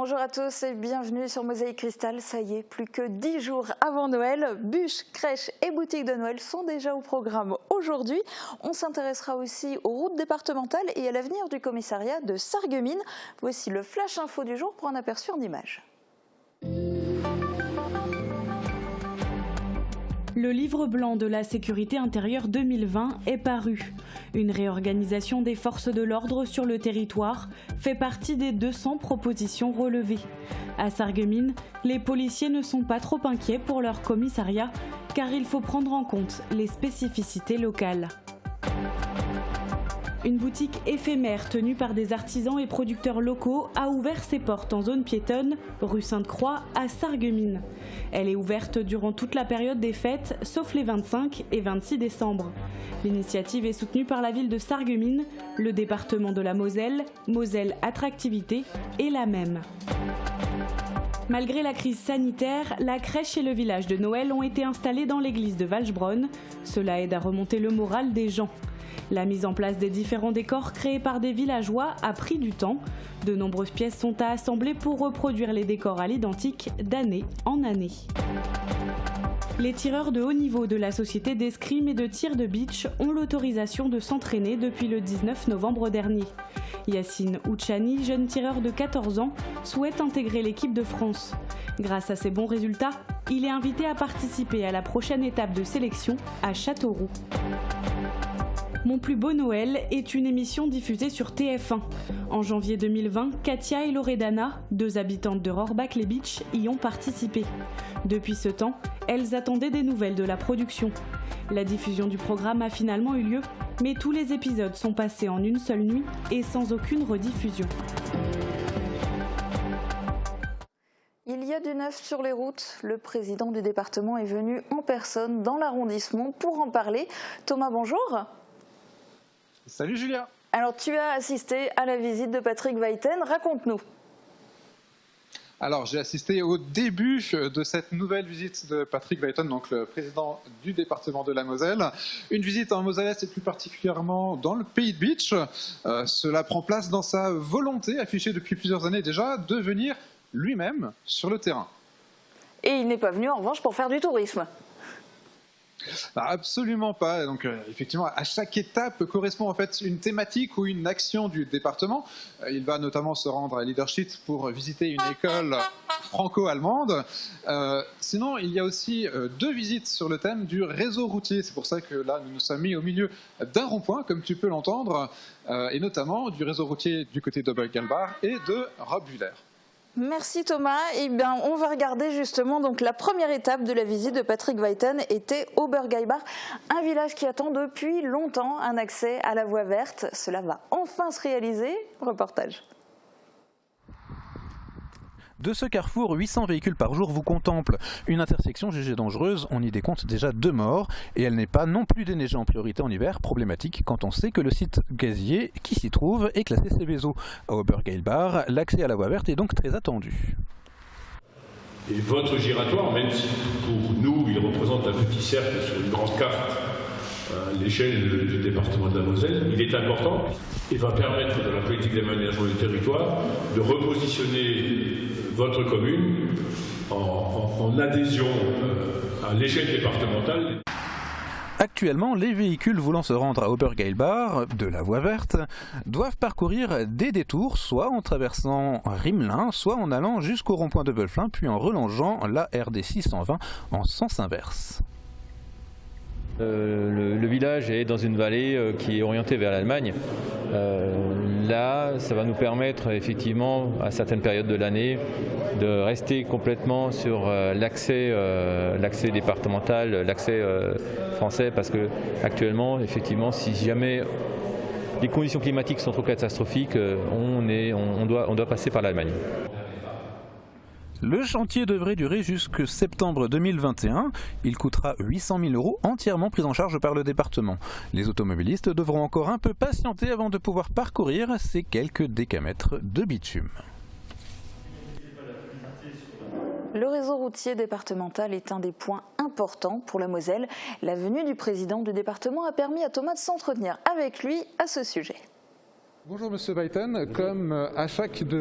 Bonjour à tous et bienvenue sur Mosaïque Cristal. Ça y est, plus que 10 jours avant Noël, bûches, crèches et boutiques de Noël sont déjà au programme aujourd'hui. On s'intéressera aussi aux routes départementales et à l'avenir du commissariat de Sarreguemines. Voici le flash info du jour pour un aperçu en images. Le livre blanc de la sécurité intérieure 2020 est paru. Une réorganisation des forces de l'ordre sur le territoire fait partie des 200 propositions relevées. À Sarreguemines, les policiers ne sont pas trop inquiets pour leur commissariat car il faut prendre en compte les spécificités locales. Une boutique éphémère tenue par des artisans et producteurs locaux a ouvert ses portes en zone piétonne, rue Sainte-Croix, à Sarreguemines. Elle est ouverte durant toute la période des fêtes, sauf les 25 et 26 décembre. L'initiative est soutenue par la ville de Sarreguemines, le département de la Moselle, Moselle Attractivité et la même. Malgré la crise sanitaire, la crèche et le village de Noël ont été installés dans l'église de Valsbronn. Cela aide à remonter le moral des gens. La mise en place des différents décors créés par des villageois a pris du temps. De nombreuses pièces sont à assembler pour reproduire les décors à l'identique d'année en année. Les tireurs de haut niveau de la société d'escrime et de tir de beach ont l'autorisation de s'entraîner depuis le 19 novembre dernier. Yacine Ouchani, jeune tireur de 14 ans, souhaite intégrer l'équipe de France. Grâce à ses bons résultats, il est invité à participer à la prochaine étape de sélection à Châteauroux. Mon plus beau Noël est une émission diffusée sur TF1. En janvier 2020, Katia et Loredana, deux habitantes de Rohrbach-les-Beach, y ont participé. Depuis ce temps, elles attendaient des nouvelles de la production. La diffusion du programme a finalement eu lieu, mais tous les épisodes sont passés en une seule nuit et sans aucune rediffusion. Il y a du neuf sur les routes. Le président du département est venu en personne dans l'arrondissement pour en parler. Thomas, bonjour. Salut Julia. Alors tu as assisté à la visite de Patrick Weiten, raconte-nous. Alors j'ai assisté au début de cette nouvelle visite de Patrick Weiten, donc le président du département de la Moselle. Une visite en Moselle et plus particulièrement dans le pays de Beach. Cela prend place dans sa volonté affichée depuis plusieurs années déjà de venir lui-même sur le terrain. Et il n'est pas venu en revanche pour faire du tourisme. Absolument pas. Donc effectivement, à chaque étape correspond en fait une thématique ou une action du département. Il va notamment se rendre à Liederschiet pour visiter une école franco-allemande. Sinon, il y a aussi deux visites sur le thème du réseau routier. C'est pour ça que là, nous nous sommes mis au milieu d'un rond-point, comme tu peux l'entendre, et notamment du réseau routier du côté d'Obergalbach et de Robbwiller. Merci Thomas. Eh bien, on va regarder justement donc la première étape de la visite de Patrick Weiten était Obergalbach, un village qui attend depuis longtemps un accès à la voie verte. Cela va enfin se réaliser. Reportage. De ce carrefour, 800 véhicules par jour vous contemplent. Une intersection jugée dangereuse, on y décompte déjà 2 morts. Et elle n'est pas non plus déneigée en priorité en hiver, problématique quand on sait que le site gazier qui s'y trouve est classé Céveso. À Obergalbach, l'accès à la voie verte est donc très attendu. Et votre giratoire, même si pour nous il représente un petit cercle sur une grande carte à l'échelle du département de la Moselle, il est important et va permettre de la politique d'aménagement du territoire de repositionner votre commune en adhésion à l'échelle départementale. Actuellement, les véhicules voulant se rendre à Obergalbach, de la voie verte, doivent parcourir des détours, soit en traversant Rimelin, soit en allant jusqu'au rond-point de Wölflin, puis en relongeant la RD 620 en sens inverse. Le village est dans une vallée qui est orientée vers l'Allemagne. Là, ça va nous permettre effectivement, à certaines périodes de l'année, de rester complètement sur l'accès départemental, l'accès français, parce que actuellement, effectivement, si jamais les conditions climatiques sont trop catastrophiques, on doit passer par l'Allemagne. Le chantier devrait durer jusqu'en septembre 2021. Il coûtera 800 000 € entièrement pris en charge par le département. Les automobilistes devront encore un peu patienter avant de pouvoir parcourir ces quelques décamètres de bitume. Le réseau routier départemental est un des points importants pour la Moselle. La venue du président du département a permis à Thomas de s'entretenir avec lui à ce sujet. Bonjour Monsieur Buyten, comme à chacune de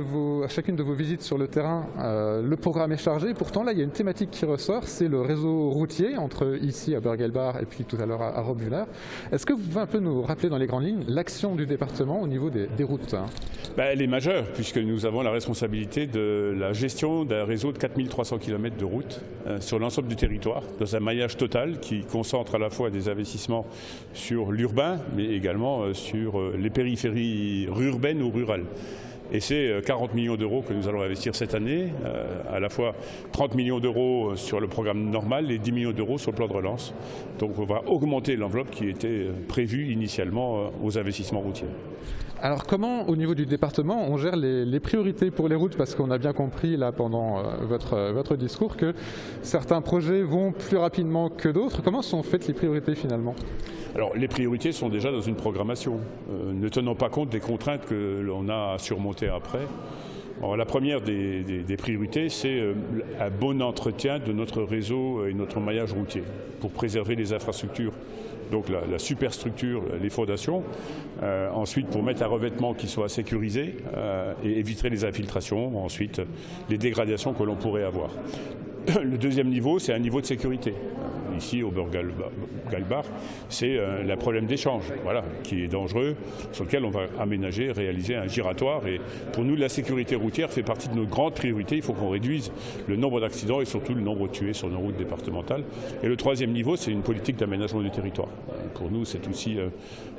vos visites sur le terrain, le programme est chargé. Pourtant là il y a une thématique qui ressort, c'est le réseau routier entre ici à Burgelbach et puis tout à l'heure à Robwiller. Est-ce que vous pouvez un peu nous rappeler dans les grandes lignes l'action du département au niveau des routes? Elle est majeure puisque nous avons la responsabilité de la gestion d'un réseau de 4300 km de routes sur l'ensemble du territoire, dans un maillage total qui concentre à la fois des investissements sur l'urbain mais également sur les périphéries urbaines ou rurales. Et c'est 40 millions d'euros que nous allons investir cette année, à la fois 30 millions d'euros sur le programme normal et 10 millions d'euros sur le plan de relance. Donc on va augmenter l'enveloppe qui était prévue initialement aux investissements routiers. Alors comment, au niveau du département, on gère les priorités pour les routes? Parce qu'on a bien compris là pendant votre discours que certains projets vont plus rapidement que d'autres. Comment sont faites les priorités finalement? Alors les priorités sont déjà dans une programmation, ne tenant pas compte des contraintes que l'on a à surmonter après. Alors, la première des priorités, c'est un bon entretien de notre réseau et notre maillage routier pour préserver les infrastructures. Donc la superstructure, les fondations, ensuite pour mettre un revêtement qui soit sécurisé et éviter les infiltrations, ensuite les dégradations que l'on pourrait avoir. Le deuxième niveau, c'est un niveau de sécurité. Ici, au Burgelbach, c'est le problème d'échange, voilà, qui est dangereux, sur lequel on va aménager, réaliser un giratoire. Et pour nous, la sécurité routière fait partie de nos grandes priorités. Il faut qu'on réduise le nombre d'accidents et surtout le nombre de tués sur nos routes départementales. Et le troisième niveau, c'est une politique d'aménagement du territoire. Pour nous, c'est aussi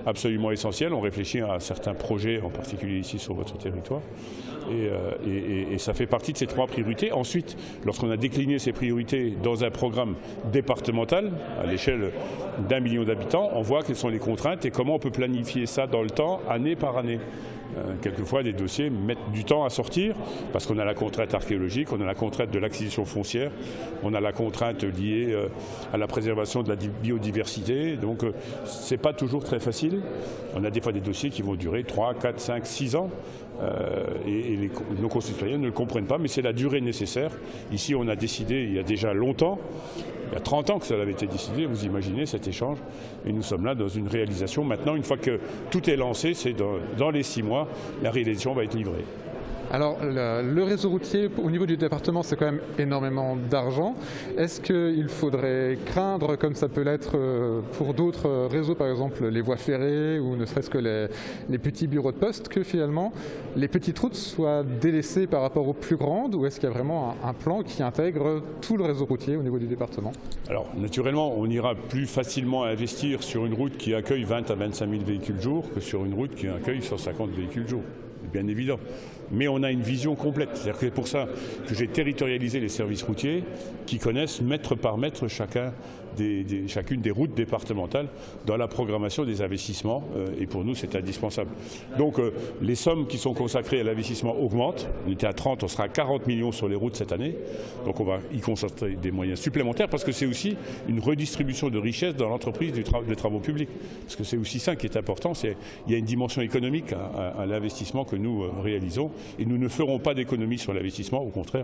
absolument essentiel. On réfléchit à certains projets, en particulier ici sur votre territoire. Et ça fait partie de ces trois priorités. Ensuite, lorsqu'on a décliné ces priorités dans un programme départemental, à l'échelle d'1 million d'habitants, on voit quelles sont les contraintes et comment on peut planifier ça dans le temps, année par année. Quelquefois, des dossiers mettent du temps à sortir parce qu'on a la contrainte archéologique, on a la contrainte de l'acquisition foncière, on a la contrainte liée à la préservation de la biodiversité. Donc, c'est pas toujours très facile. On a des fois des dossiers qui vont durer 3, 4, 5, 6 ans. Nos concitoyens ne le comprennent pas, mais c'est la durée nécessaire. Ici, on a décidé il y a déjà longtemps, il y a 30 ans que ça avait été décidé, vous imaginez cet échange, et nous sommes là dans une réalisation. Maintenant, une fois que tout est lancé, c'est dans les 6 mois, la réalisation va être livrée. Alors, le réseau routier, au niveau du département, c'est quand même énormément d'argent. Est-ce qu'il faudrait craindre, comme ça peut l'être pour d'autres réseaux, par exemple les voies ferrées ou ne serait-ce que les petits bureaux de poste, que finalement les petites routes soient délaissées par rapport aux plus grandes, ou est-ce qu'il y a vraiment un plan qui intègre tout le réseau routier au niveau du département? Alors, naturellement, on ira plus facilement investir sur une route qui accueille 20 à 25 000 véhicules jour que sur une route qui accueille 150 véhicules jour. Bien évident. Mais on a une vision complète. C'est pour ça que j'ai territorialisé les services routiers qui connaissent mètre par mètre chacune des routes départementales dans la programmation des investissements. Et pour nous, c'est indispensable. Donc les sommes qui sont consacrées à l'investissement augmentent. On était à 30, on sera à 40 millions sur les routes cette année. Donc on va y concentrer des moyens supplémentaires parce que c'est aussi une redistribution de richesse dans l'entreprise des travaux publics. Parce que c'est aussi ça qui est important. Il y a une dimension économique à l'investissement que nous réalisons. Et nous ne ferons pas d'économie sur l'investissement. Au contraire,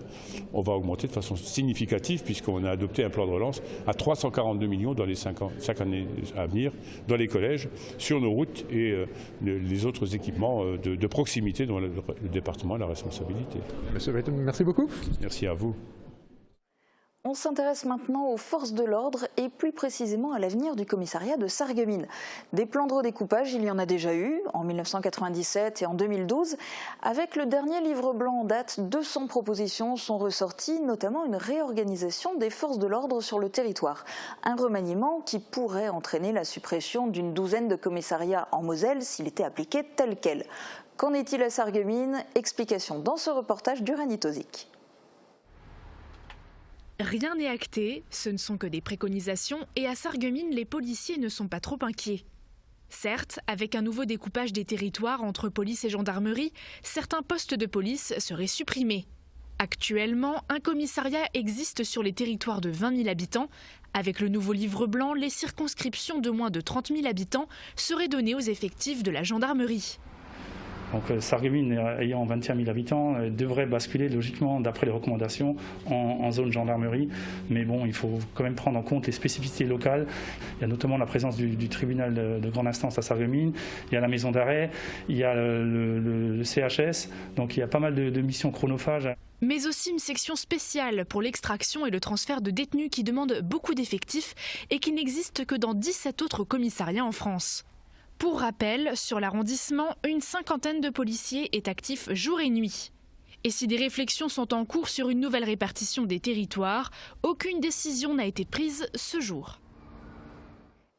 on va augmenter de façon significative puisqu'on a adopté un plan de relance à 342 millions dans les 5 années à venir, dans les collèges, sur nos routes et les autres équipements de proximité dont le département a la responsabilité. Monsieur Buyten, merci beaucoup. Merci à vous. On s'intéresse maintenant aux forces de l'ordre et plus précisément à l'avenir du commissariat de Sarreguemines. Des plans de redécoupage, il y en a déjà eu en 1997 et en 2012. Avec le dernier livre blanc en date, 200 propositions sont ressorties, notamment une réorganisation des forces de l'ordre sur le territoire. Un remaniement qui pourrait entraîner la suppression d'une douzaine de commissariats en Moselle s'il était appliqué tel quel. Qu'en est-il à Sarreguemines? Explication dans ce reportage d'Uranie Tozic. Rien n'est acté, ce ne sont que des préconisations et à Sarreguemines, les policiers ne sont pas trop inquiets. Certes, avec un nouveau découpage des territoires entre police et gendarmerie, certains postes de police seraient supprimés. Actuellement, un commissariat existe sur les territoires de 20 000 habitants. Avec le nouveau livre blanc, les circonscriptions de moins de 30 000 habitants seraient données aux effectifs de la gendarmerie. Donc Sarreguemines, ayant 21 000 habitants, devrait basculer logiquement, d'après les recommandations, en zone gendarmerie. Mais bon, il faut quand même prendre en compte les spécificités locales. Il y a notamment la présence du tribunal de grande instance à Sarreguemines, il y a la maison d'arrêt, il y a le CHS, donc il y a pas mal de missions chronophages. Mais aussi une section spéciale pour l'extraction et le transfert de détenus qui demande beaucoup d'effectifs et qui n'existe que dans 17 autres commissariats en France. Pour rappel, sur l'arrondissement, une cinquantaine de policiers est actif jour et nuit. Et si des réflexions sont en cours sur une nouvelle répartition des territoires, aucune décision n'a été prise ce jour.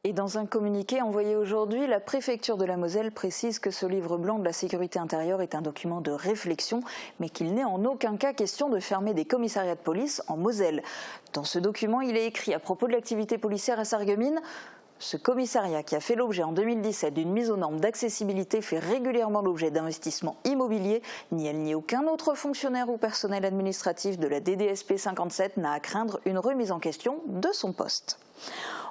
Et dans un communiqué envoyé aujourd'hui, la préfecture de la Moselle précise que ce livre blanc de la sécurité intérieure est un document de réflexion, mais qu'il n'est en aucun cas question de fermer des commissariats de police en Moselle. Dans ce document, il est écrit à propos de l'activité policière à Sarreguemines: ce commissariat, qui a fait l'objet en 2017 d'une mise aux normes d'accessibilité, fait régulièrement l'objet d'investissements immobiliers. Ni elle ni aucun autre fonctionnaire ou personnel administratif de la DDSP 57 n'a à craindre une remise en question de son poste.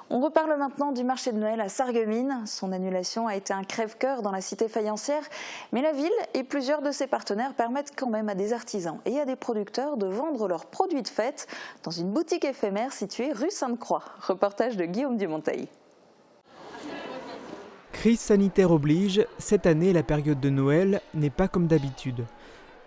On reparle maintenant du marché de Noël à Sarreguemines. Son annulation a été un crève-cœur dans la cité faïencière, mais la ville et plusieurs de ses partenaires permettent quand même à des artisans et à des producteurs de vendre leurs produits de fête dans une boutique éphémère située rue Sainte-Croix. Reportage de Guillaume Dumonteil. Crise sanitaire oblige, cette année la période de Noël n'est pas comme d'habitude.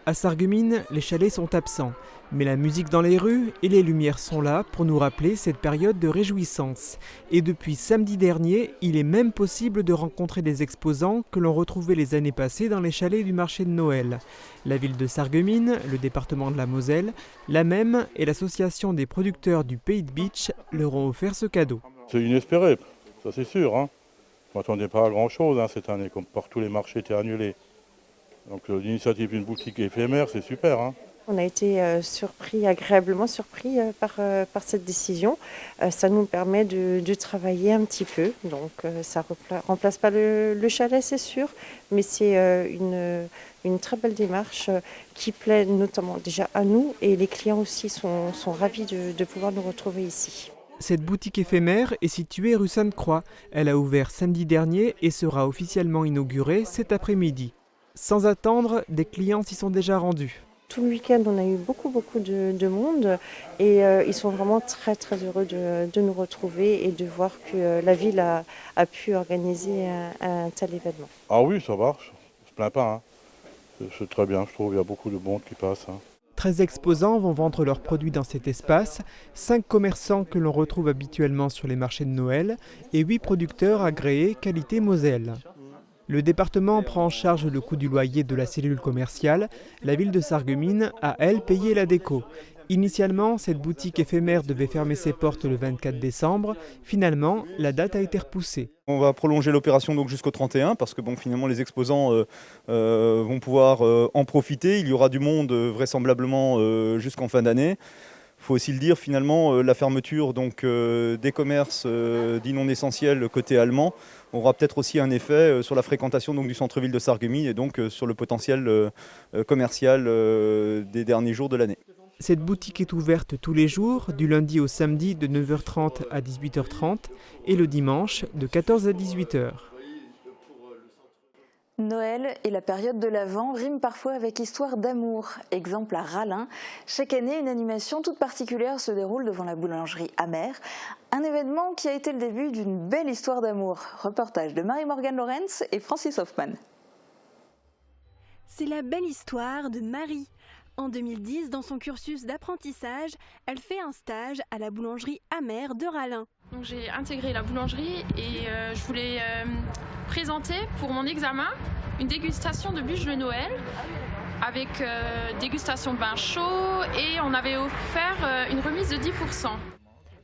À Sarreguemines, les chalets sont absents, mais la musique dans les rues et les lumières sont là pour nous rappeler cette période de réjouissance. Et depuis samedi dernier, il est même possible de rencontrer des exposants que l'on retrouvait les années passées dans les chalets du marché de Noël. La ville de Sarreguemines, le département de la Moselle, la même et l'association des producteurs du Pays de Bitche leur ont offert ce cadeau. C'est inespéré, ça c'est sûr. Je ne m'attendais pas à grand chose cette année, comme partout les marchés étaient annulés. Donc l'initiative d'une boutique éphémère, c'est super. On a été agréablement surpris par cette décision. Ça nous permet de travailler un petit peu. Donc ça ne remplace pas le chalet, c'est sûr, mais c'est une très belle démarche qui plaît notamment déjà à nous, et les clients aussi sont ravis de pouvoir nous retrouver ici. Cette boutique éphémère est située rue Sainte-Croix. Elle a ouvert samedi dernier et sera officiellement inaugurée cet après-midi. Sans attendre, des clients s'y sont déjà rendus. Tout le week-end, on a eu beaucoup de monde, et ils sont vraiment très heureux de nous retrouver et de voir que la ville a pu organiser un tel événement. Ah oui, ça marche, je ne plains pas. C'est très bien, je trouve, il y a beaucoup de monde qui passe. 13 exposants vont vendre leurs produits dans cet espace, 5 commerçants que l'on retrouve habituellement sur les marchés de Noël et 8 producteurs agréés qualité Moselle. Le département prend en charge le coût du loyer de la cellule commerciale. La ville de Sarreguemines a, elle, payé la déco. Initialement, cette boutique éphémère devait fermer ses portes le 24 décembre. Finalement, la date a été repoussée. On va prolonger l'opération donc jusqu'au 31 parce que finalement les exposants vont pouvoir en profiter. Il y aura du monde vraisemblablement jusqu'en fin d'année. Il faut aussi le dire, finalement, la fermeture des commerces dits non essentiels côté allemand aura peut-être aussi un effet sur la fréquentation du centre-ville de Sarreguemines et donc sur le potentiel commercial des derniers jours de l'année. Cette boutique est ouverte tous les jours, du lundi au samedi de 9h30 à 18h30 et le dimanche de 14h à 18h. Noël et la période de l'Avent riment parfois avec histoire d'amour. Exemple à Rallin, chaque année une animation toute particulière se déroule devant la boulangerie Amer. Un événement qui a été le début d'une belle histoire d'amour. Reportage de Marie-Morgane Lorenz et Francis Hoffman. C'est la belle histoire de Marie. En 2010, dans son cursus d'apprentissage, elle fait un stage à la boulangerie Amer de Rallin. Donc j'ai intégré la boulangerie et je voulais présenter pour mon examen une dégustation de bûches de Noël avec dégustation de vin chaud, et on avait offert une remise de 10%.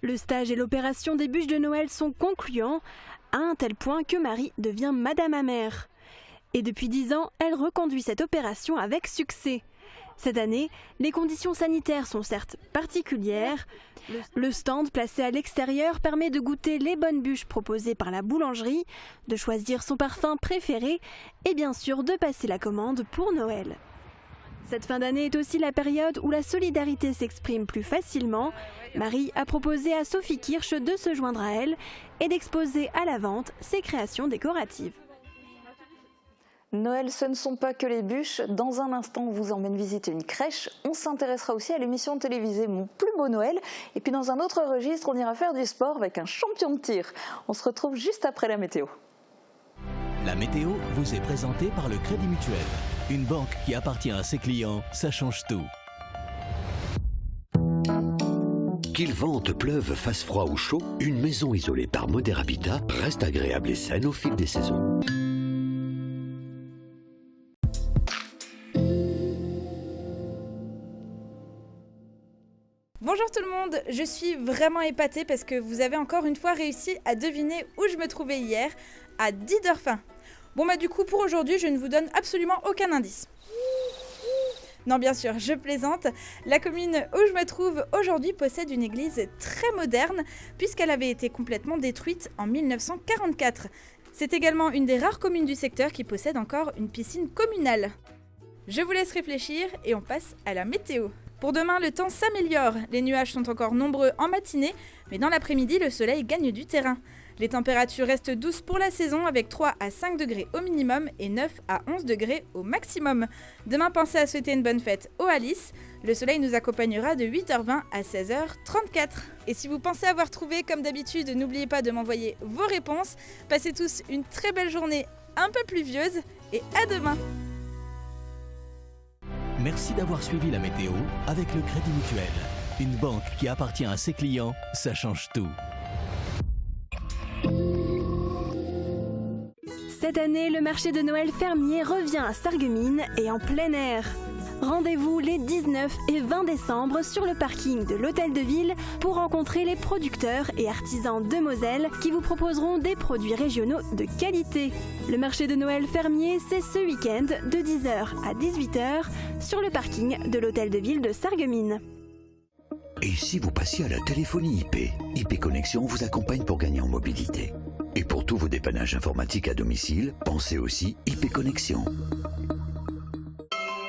Le stage et l'opération des bûches de Noël sont concluants, à un tel point que Marie devient Madame Amer. Et depuis 10 ans, elle reconduit cette opération avec succès. Cette année, les conditions sanitaires sont certes particulières. Le stand placé à l'extérieur permet de goûter les bonnes bûches proposées par la boulangerie, de choisir son parfum préféré et bien sûr de passer la commande pour Noël. Cette fin d'année est aussi la période où la solidarité s'exprime plus facilement. Marie a proposé à Sophie Kirsch de se joindre à elle et d'exposer à la vente ses créations décoratives. Noël, ce ne sont pas que les bûches. Dans un instant, on vous emmène visiter une crèche. On s'intéressera aussi à l'émission télévisée Mon plus beau Noël. Et puis dans un autre registre, on ira faire du sport avec un champion de tir. On se retrouve juste après la météo. La météo vous est présentée par le Crédit Mutuel. Une banque qui appartient à ses clients, ça change tout. Qu'il vente, pleuve, fasse froid ou chaud, une maison isolée par Moder Habitat reste agréable et saine au fil des saisons. Bonjour tout le monde, je suis vraiment épatée parce que vous avez encore une fois réussi à deviner où je me trouvais hier, à Diederfing. Bon du coup pour aujourd'hui je ne vous donne absolument aucun indice. Non bien sûr, je plaisante, la commune où je me trouve aujourd'hui possède une église très moderne puisqu'elle avait été complètement détruite en 1944. C'est également une des rares communes du secteur qui possède encore une piscine communale. Je vous laisse réfléchir et on passe à la météo. Pour demain, le temps s'améliore. Les nuages sont encore nombreux en matinée, mais dans l'après-midi, le soleil gagne du terrain. Les températures restent douces pour la saison avec 3 à 5 degrés au minimum et 9 à 11 degrés au maximum. Demain, pensez à souhaiter une bonne fête aux Alice. Le soleil nous accompagnera de 8h20 à 16h34. Et si vous pensez avoir trouvé, comme d'habitude, n'oubliez pas de m'envoyer vos réponses. Passez tous une très belle journée un peu pluvieuse et à demain. Merci d'avoir suivi la météo avec le Crédit Mutuel. Une banque qui appartient à ses clients, ça change tout. Cette année, le marché de Noël fermier revient à Sarreguemines et en plein air. Rendez-vous les 19 et 20 décembre sur le parking de l'Hôtel de Ville pour rencontrer les producteurs et artisans de Moselle qui vous proposeront des produits régionaux de qualité. Le marché de Noël fermier, c'est ce week-end de 10h à 18h sur le parking de l'Hôtel de Ville de Sarreguemines. Et si vous passiez à la téléphonie IP, IP Connexion vous accompagne pour gagner en mobilité. Et pour tous vos dépannages informatiques à domicile, pensez aussi IP Connexion.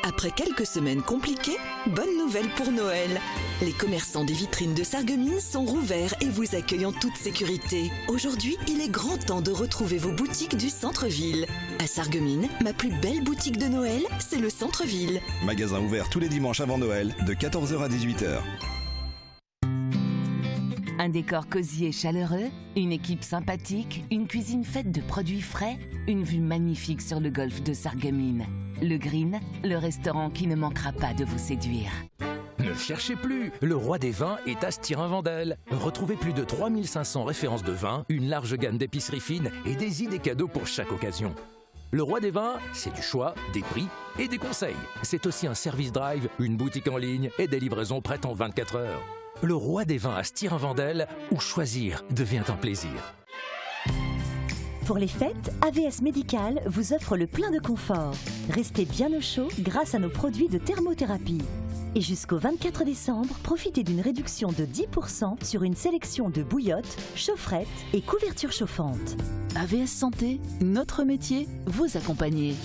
Après quelques semaines compliquées, bonne nouvelle pour Noël. Les commerçants des vitrines de Sarreguemines sont rouverts et vous accueillent en toute sécurité. Aujourd'hui, il est grand temps de retrouver vos boutiques du centre-ville. À Sarreguemines, ma plus belle boutique de Noël, c'est le centre-ville. Magasin ouvert tous les dimanches avant Noël, de 14h à 18h. Un décor cosy et chaleureux, une équipe sympathique, une cuisine faite de produits frais, une vue magnifique sur le golfe de Sarreguemines. Le Green, le restaurant qui ne manquera pas de vous séduire. Ne cherchez plus, le roi des vins est à Stirin-Wendel. Retrouvez plus de 3500 références de vins, une large gamme d'épiceries fines et des idées cadeaux pour chaque occasion. Le roi des vins, c'est du choix, des prix et des conseils. C'est aussi un service drive, une boutique en ligne et des livraisons prêtes en 24 heures. Le roi des vins à Stirin-Wendel, où choisir devient un plaisir. Pour les fêtes, AVS Médical vous offre le plein de confort. Restez bien au chaud grâce à nos produits de thermothérapie. Et jusqu'au 24 décembre, profitez d'une réduction de 10% sur une sélection de bouillottes, chaufferettes et couvertures chauffantes. AVS Santé, notre métier, vous accompagner.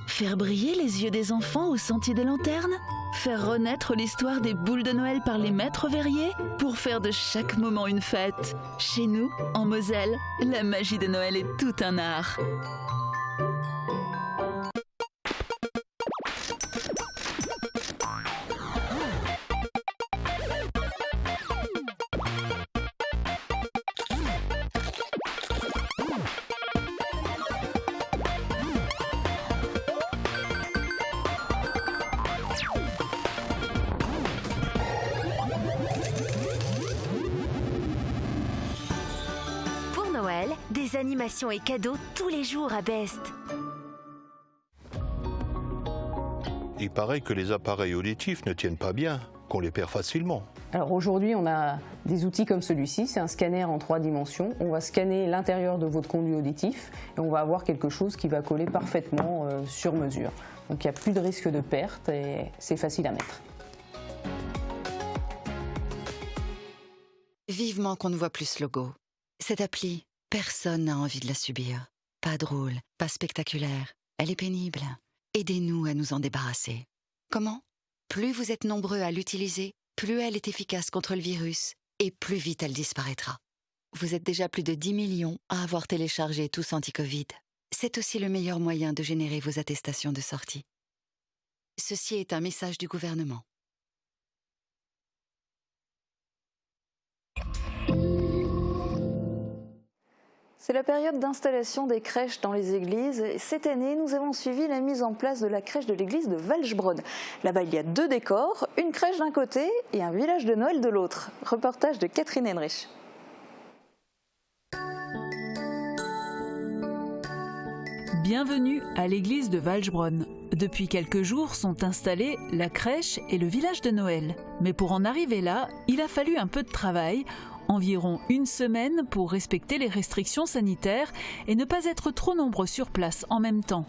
Faire briller les yeux des enfants au sentier des lanternes? Faire renaître l'histoire des boules de Noël par les maîtres verriers? Pour faire de chaque moment une fête? Chez nous, en Moselle, la magie de Noël est tout un art. Des animations et cadeaux tous les jours à Best. Il paraît que les appareils auditifs ne tiennent pas bien, qu'on les perd facilement. Alors aujourd'hui, on a des outils comme celui-ci, c'est un scanner en 3 dimensions. On va scanner l'intérieur de votre conduit auditif et on va avoir quelque chose qui va coller parfaitement sur mesure. Donc il n'y a plus de risque de perte et c'est facile à mettre. Vivement qu'on ne voit plus ce logo. Cette appli, personne n'a envie de la subir. Pas drôle, pas spectaculaire. Elle est pénible. Aidez-nous à nous en débarrasser. Comment? Plus vous êtes nombreux à l'utiliser, plus elle est efficace contre le virus. et plus vite elle disparaîtra. Vous êtes déjà plus de 10 millions à avoir téléchargé Tous Anti-Covid. C'est aussi le meilleur moyen de générer vos attestations de sortie. Ceci est un message du gouvernement. C'est la période d'installation des crèches dans les églises. Cette année, nous avons suivi la mise en place de la crèche de l'église de Walchbronn. Là-bas, il y a 2 décors, une crèche d'un côté et un village de Noël de l'autre. Reportage de Catherine Henrich. Bienvenue à l'église de Walchbronn. Depuis quelques jours sont installés la crèche et le village de Noël. Mais pour en arriver là, il a fallu un peu de travail. Environ 1 semaine pour respecter les restrictions sanitaires et ne pas être trop nombreux sur place en même temps.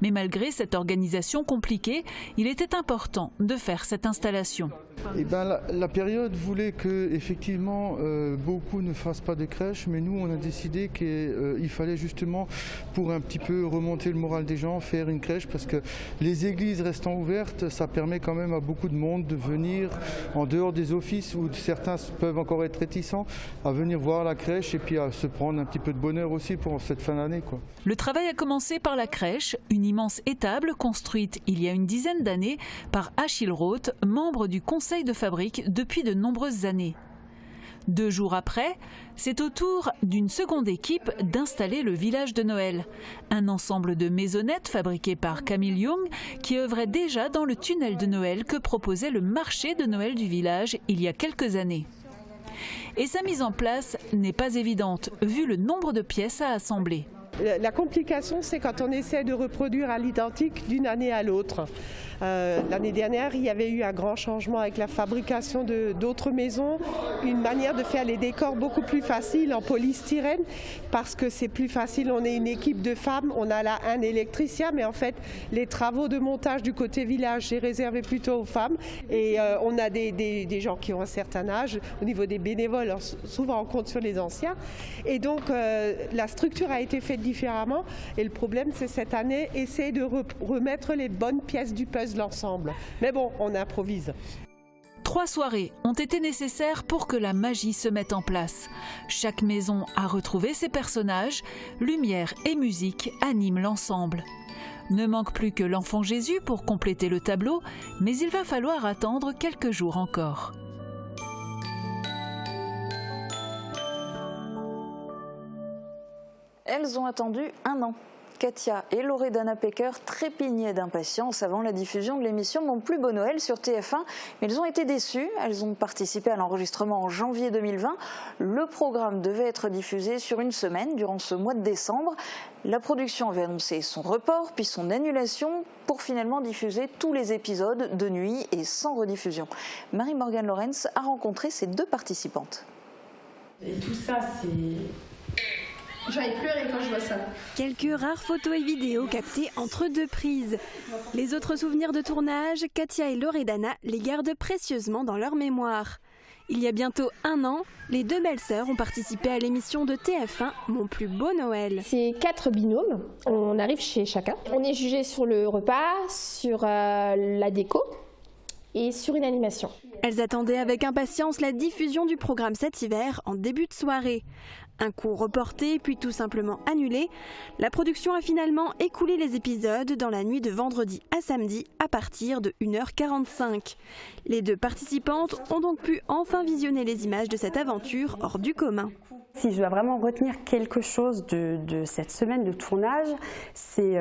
Mais malgré cette organisation compliquée, il était important de faire cette installation. La période voulait que effectivement beaucoup ne fassent pas de crèche, mais nous on a décidé qu'il fallait justement pour un petit peu remonter le moral des gens faire une crèche, parce que les églises restant ouvertes, ça permet quand même à beaucoup de monde de venir en dehors des offices où certains peuvent encore être réticents à venir voir la crèche et puis à se prendre un petit peu de bonheur aussi pour cette fin d'année, quoi. Le travail a commencé par la crèche, une immense étable construite il y a une dizaine d'années par Achille Roth, membre du conseil de fabrique depuis de nombreuses années. 2 jours après, c'est au tour d'une seconde équipe d'installer le village de Noël, un ensemble de maisonnettes fabriquées par Camille Young qui œuvrait déjà dans le tunnel de Noël que proposait le marché de Noël du village il y a quelques années. Et sa mise en place n'est pas évidente vu le nombre de pièces à assembler. La complication, c'est quand on essaie de reproduire à l'identique d'une année à l'autre. L'année dernière, il y avait eu un grand changement avec la fabrication d'autres maisons, une manière de faire les décors beaucoup plus facile en polystyrène, parce que c'est plus facile, on est une équipe de femmes, on a là un électricien, mais en fait les travaux de montage du côté village, c'est réservé plutôt aux femmes, et on a des gens qui ont un certain âge. Au niveau des bénévoles, souvent on compte sur les anciens, et donc la structure a été faite différemment, et le problème c'est cette année, essayer de remettre les bonnes pièces du puzzle ensemble. Mais bon, on improvise. 3 soirées ont été nécessaires pour que la magie se mette en place. Chaque maison a retrouvé ses personnages, lumière et musique animent l'ensemble. Ne manque plus que l'enfant Jésus pour compléter le tableau, mais il va falloir attendre quelques jours encore. Elles ont attendu 1 an. Katia et Loredana Pecker trépignaient d'impatience avant la diffusion de l'émission Mon plus beau Noël sur TF1, mais elles ont été déçues. Elles ont participé à l'enregistrement en janvier 2020. Le programme devait être diffusé sur 1 semaine durant ce mois de décembre. La production avait annoncé son report puis son annulation pour finalement diffuser tous les épisodes de nuit et sans rediffusion. Marie-Morgane Lorenz a rencontré ces 2 participantes. Et tout ça, c'est... J'allais pleurer quand je vois ça. Quelques rares photos et vidéos captées entre 2 prises. Les autres souvenirs de tournage, Katia et Loredana les gardent précieusement dans leur mémoire. Il y a bientôt 1 an, les 2 belles sœurs ont participé à l'émission de TF1 Mon plus beau Noël. C'est 4 binômes, on arrive chez chacun. On est jugé sur le repas, sur la déco et sur une animation. Elles attendaient avec impatience la diffusion du programme cet hiver en début de soirée. Un coup reporté puis tout simplement annulé, la production a finalement écoulé les épisodes dans la nuit de vendredi à samedi à partir de 1h45. Les 2 participantes ont donc pu enfin visionner les images de cette aventure hors du commun. Si je dois vraiment retenir quelque chose de cette semaine de tournage, c'est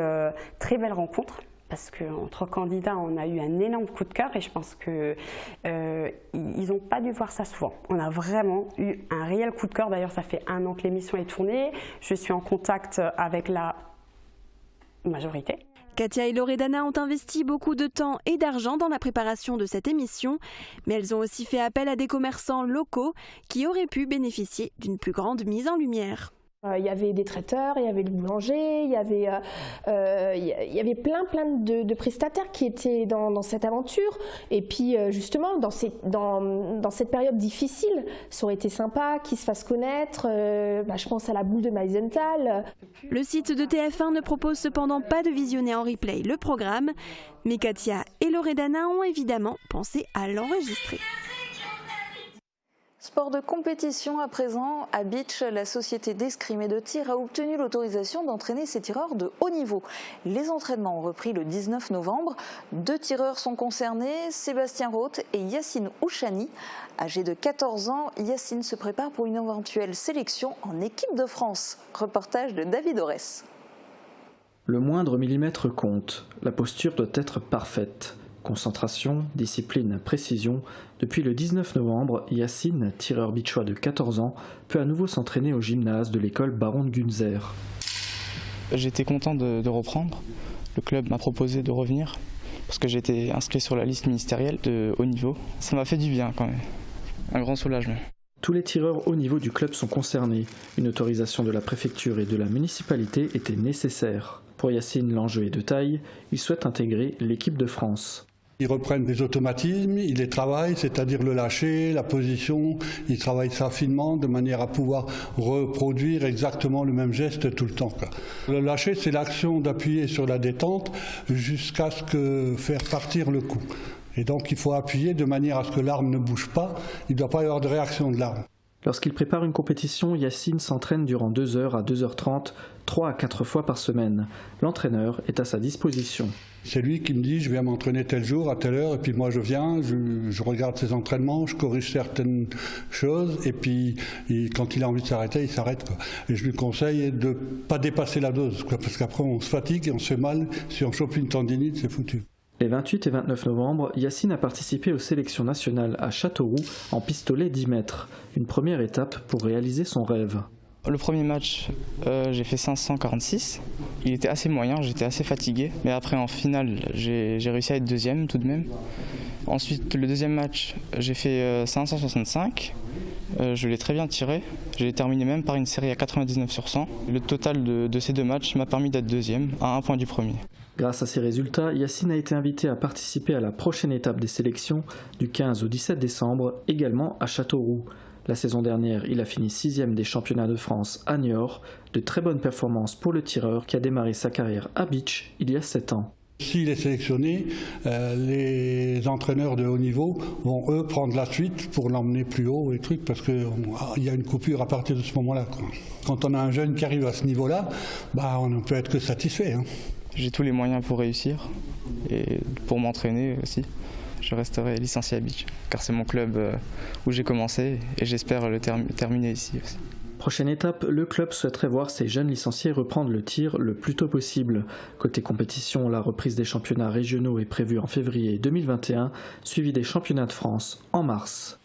très belle rencontre. Parce qu'entre candidats, on a eu un énorme coup de cœur et je pense qu'ils n'ont pas dû voir ça souvent. On a vraiment eu un réel coup de cœur. D'ailleurs, ça fait 1 an que l'émission est tournée. Je suis en contact avec la majorité. Katia et Loredana ont investi beaucoup de temps et d'argent dans la préparation de cette émission, mais elles ont aussi fait appel à des commerçants locaux qui auraient pu bénéficier d'une plus grande mise en lumière. Il y avait des traiteurs, il y avait le boulanger, il y avait plein de prestataires qui étaient dans cette aventure. Et puis justement, dans cette période difficile, ça aurait été sympa qu'ils se fassent connaître. Je pense à la boule de Meisenthal. Le site de TF1 ne propose cependant pas de visionner en replay le programme, mais Katia et Loredana ont évidemment pensé à l'enregistrer. Sport de compétition à présent. À Beach, la société d'escrime et de tir a obtenu l'autorisation d'entraîner ses tireurs de haut niveau. Les entraînements ont repris le 19 novembre. 2 tireurs sont concernés, Sébastien Roth et Yacine Ouchani. Âgé de 14 ans, Yacine se prépare pour une éventuelle sélection en équipe de France. Reportage de David Aurès. Le moindre millimètre compte. La posture doit être parfaite. Concentration, discipline, précision. Depuis le 19 novembre, Yacine, tireur beachois de 14 ans, peut à nouveau s'entraîner au gymnase de l'école Baron de Gunzer. J'étais content de reprendre. Le club m'a proposé de revenir parce que j'étais inscrit sur la liste ministérielle de haut niveau. Ça m'a fait du bien quand même. Un grand soulagement. Tous les tireurs haut niveau du club sont concernés. Une autorisation de la préfecture et de la municipalité était nécessaire. Pour Yacine, l'enjeu est de taille. Il souhaite intégrer l'équipe de France. Ils reprennent des automatismes, ils les travaillent, c'est-à-dire le lâcher, la position, ils travaillent ça finement de manière à pouvoir reproduire exactement le même geste tout le temps. Le lâcher, c'est l'action d'appuyer sur la détente jusqu'à ce que faire partir le coup. Et donc il faut appuyer de manière à ce que l'arme ne bouge pas, il ne doit pas y avoir de réaction de l'arme. Lorsqu'il prépare une compétition, Yacine s'entraîne durant 2h à 2h30, 3 à 4 fois par semaine. L'entraîneur est à sa disposition. C'est lui qui me dit je viens m'entraîner tel jour à telle heure et puis moi je viens, je regarde ses entraînements, je corrige certaines choses et puis quand il a envie de s'arrêter, il s'arrête. Et je lui conseille de ne pas dépasser la dose parce qu'après on se fatigue et on se fait mal. Si on chope une tendinite, c'est foutu. Les 28 et 29 novembre, Yacine a participé aux sélections nationales à Châteauroux en pistolet 10 mètres, une première étape pour réaliser son rêve. Le premier match, j'ai fait 546. Il était assez moyen, j'étais assez fatigué. Mais après, en finale, j'ai réussi à être deuxième tout de même. Ensuite, le deuxième match, j'ai fait 565. Je l'ai très bien tiré. J'ai terminé même par une série à 99 sur 100. Le total de ces 2 matchs m'a permis d'être deuxième, à 1 point du premier. Grâce à ces résultats, Yacine a été invité à participer à la prochaine étape des sélections du 15 au 17 décembre, également à Châteauroux. La saison dernière, il a fini 6e des championnats de France à Niort. De très bonnes performances pour le tireur qui a démarré sa carrière à Beach il y a 7 ans. S'il est sélectionné, les entraîneurs de haut niveau vont eux prendre la suite pour l'emmener plus haut et trucs parce qu'il y a une coupure à partir de ce moment-là. Quand on a un jeune qui arrive à ce niveau-là, on ne peut être que satisfait. J'ai tous les moyens pour réussir et pour m'entraîner aussi. Je resterai licencié à Beach car c'est mon club où j'ai commencé et j'espère le terminer ici aussi. Prochaine étape, le club souhaiterait voir ses jeunes licenciés reprendre le tir le plus tôt possible. Côté compétition, la reprise des championnats régionaux est prévue en février 2021, suivie des championnats de France en mars.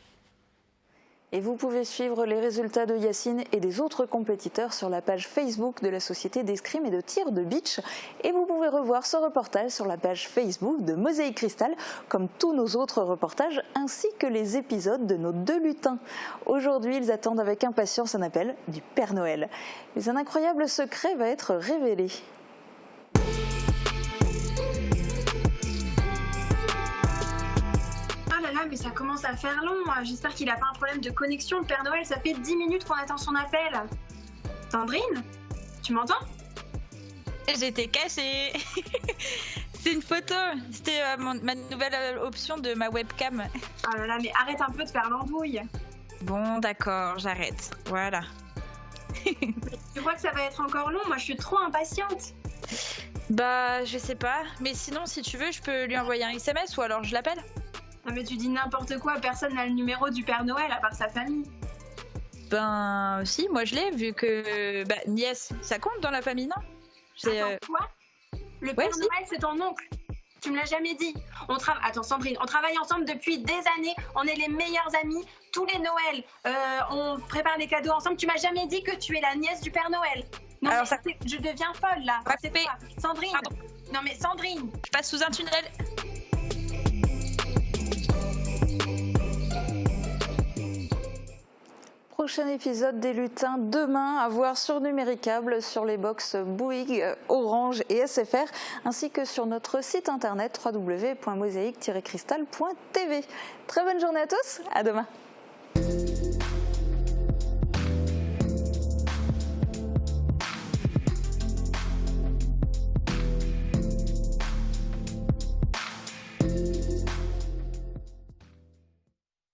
Et vous pouvez suivre les résultats de Yacine et des autres compétiteurs sur la page Facebook de la Société d'escrime et de tir de Beach. Et vous pouvez revoir ce reportage sur la page Facebook de Mosaïque Cristal, comme tous nos autres reportages, ainsi que les épisodes de nos 2 lutins. Aujourd'hui, ils attendent avec impatience un appel du Père Noël. Mais un incroyable secret va être révélé. Mais ça commence à faire long. J'espère qu'il n'a pas un problème de connexion. Le Père Noël, ça fait 10 minutes qu'on attend son appel. Sandrine, tu m'entends? J'étais cachée. C'est une photo. C'était ma nouvelle option de ma webcam. Oh là là, mais arrête un peu de faire l'andouille. Bon, d'accord, j'arrête. Voilà. Tu crois que ça va être encore long? Moi, je suis trop impatiente. Bah, je sais pas. Mais sinon, si tu veux, je peux lui envoyer un SMS ou alors je l'appelle. Non mais tu dis n'importe quoi, personne n'a le numéro du Père Noël à part sa famille. Ben si, moi je l'ai vu que nièce, ça compte dans la famille, non? Attends, quoi? Le Père Noël c'est ton oncle. Tu me l'as jamais dit. Attends Sandrine, on travaille ensemble depuis des années, on est les meilleurs amis, tous les Noëls, on prépare les cadeaux ensemble. Tu m'as jamais dit que tu es la nièce du Père Noël. Non alors mais je deviens folle là. C'est quoi? Sandrine. Pardon. Non mais Sandrine. Je passe sous un tunnel. Prochain épisode des lutins demain à voir sur Numéricable, sur les box Bouygues, Orange et SFR, ainsi que sur notre site internet www.mosaïque-cristal.tv. Très bonne journée à tous, à demain.